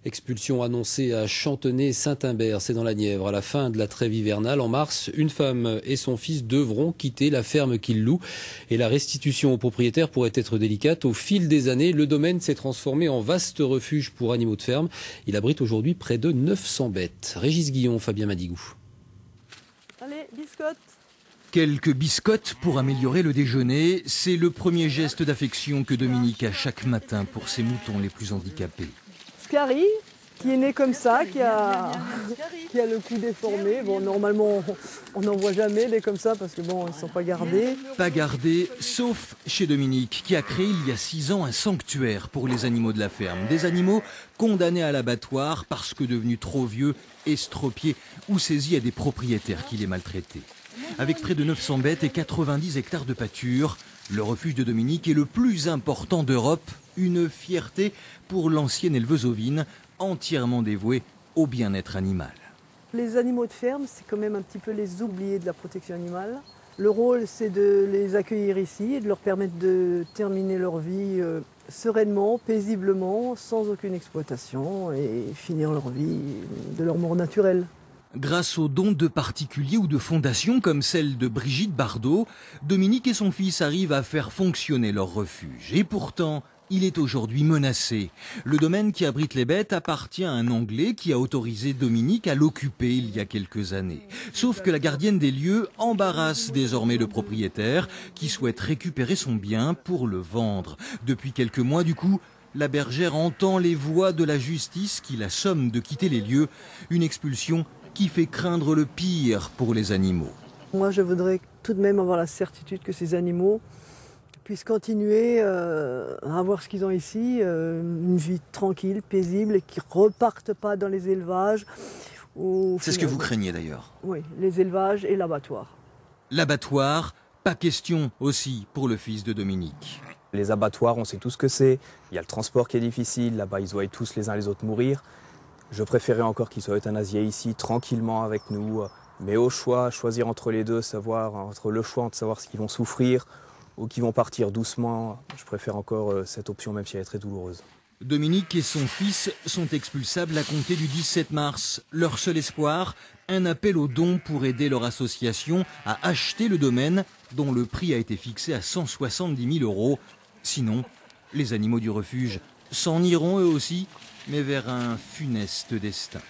Expulsion annoncée à Chantenay-Saint-Imbert, c'est dans la Nièvre. À la fin de la trêve hivernale, en mars, une femme et son fils devront quitter la ferme qu'ils louent. Et la restitution aux propriétaires pourrait être délicate. Au fil des années, le domaine s'est transformé en vaste refuge pour animaux de ferme. Il abrite aujourd'hui près de 900 bêtes. Régis Guillon, Fabien Madigou. Allez, biscotte. Quelques biscottes pour améliorer le déjeuner, c'est le premier geste d'affection que Dominique a chaque matin pour ses moutons les plus handicapés. Scary, qui est né comme ça, qui a le cou déformé. Bon, normalement, on n'en voit jamais des comme ça parce que bon, ils ne sont pas gardés. Pas gardés, sauf chez Dominique, qui a créé il y a 6 ans un sanctuaire pour les animaux de la ferme. Des animaux condamnés à l'abattoir parce que devenus trop vieux, estropiés ou saisis à des propriétaires qui les maltraitaient. Avec près de 900 bêtes et 90 hectares de pâture, le refuge de Dominique est le plus important d'Europe. Une fierté pour l'ancienne éleveuse ovine, entièrement dévouée au bien-être animal. Les animaux de ferme, c'est quand même un petit peu les oubliés de la protection animale. Le rôle, c'est de les accueillir ici et de leur permettre de terminer leur vie sereinement, paisiblement, sans aucune exploitation et finir leur vie de leur mort naturelle. Grâce aux dons de particuliers ou de fondations comme celle de Brigitte Bardot, Dominique et son fils arrivent à faire fonctionner leur refuge. Et pourtant, il est aujourd'hui menacé. Le domaine qui abrite les bêtes appartient à un Anglais qui a autorisé Dominique à l'occuper il y a quelques années. Sauf que la gardienne des lieux embarrasse désormais le propriétaire qui souhaite récupérer son bien pour le vendre. Depuis quelques mois, du coup, la bergère entend les voix de la justice qui la somme de quitter les lieux. Une expulsion qui fait craindre le pire pour les animaux. Moi, je voudrais tout de même avoir la certitude que ces animaux puissent continuer à avoir ce qu'ils ont ici, une vie tranquille, paisible, et qu'ils ne repartent pas dans les élevages. C'est ce que vous craignez d'ailleurs. Oui, les élevages et l'abattoir. L'abattoir, pas question aussi pour le fils de Dominique. Les abattoirs, on sait tout ce que c'est. Il y a le transport qui est difficile, là-bas ils voient tous les uns les autres mourir. Je préférais encore qu'ils soient euthanasiés ici, tranquillement avec nous. Mais au choix, choisir entre les deux, entre le choix de savoir ce qu'ils vont souffrir ou qu'ils vont partir doucement, je préfère encore cette option, même si elle est très douloureuse. Dominique et son fils sont expulsables à compter du 17 mars. Leur seul espoir, un appel aux dons pour aider leur association à acheter le domaine dont le prix a été fixé à 170 000 €. Sinon, les animaux du refuge s'en iront eux aussi, mais vers un funeste destin.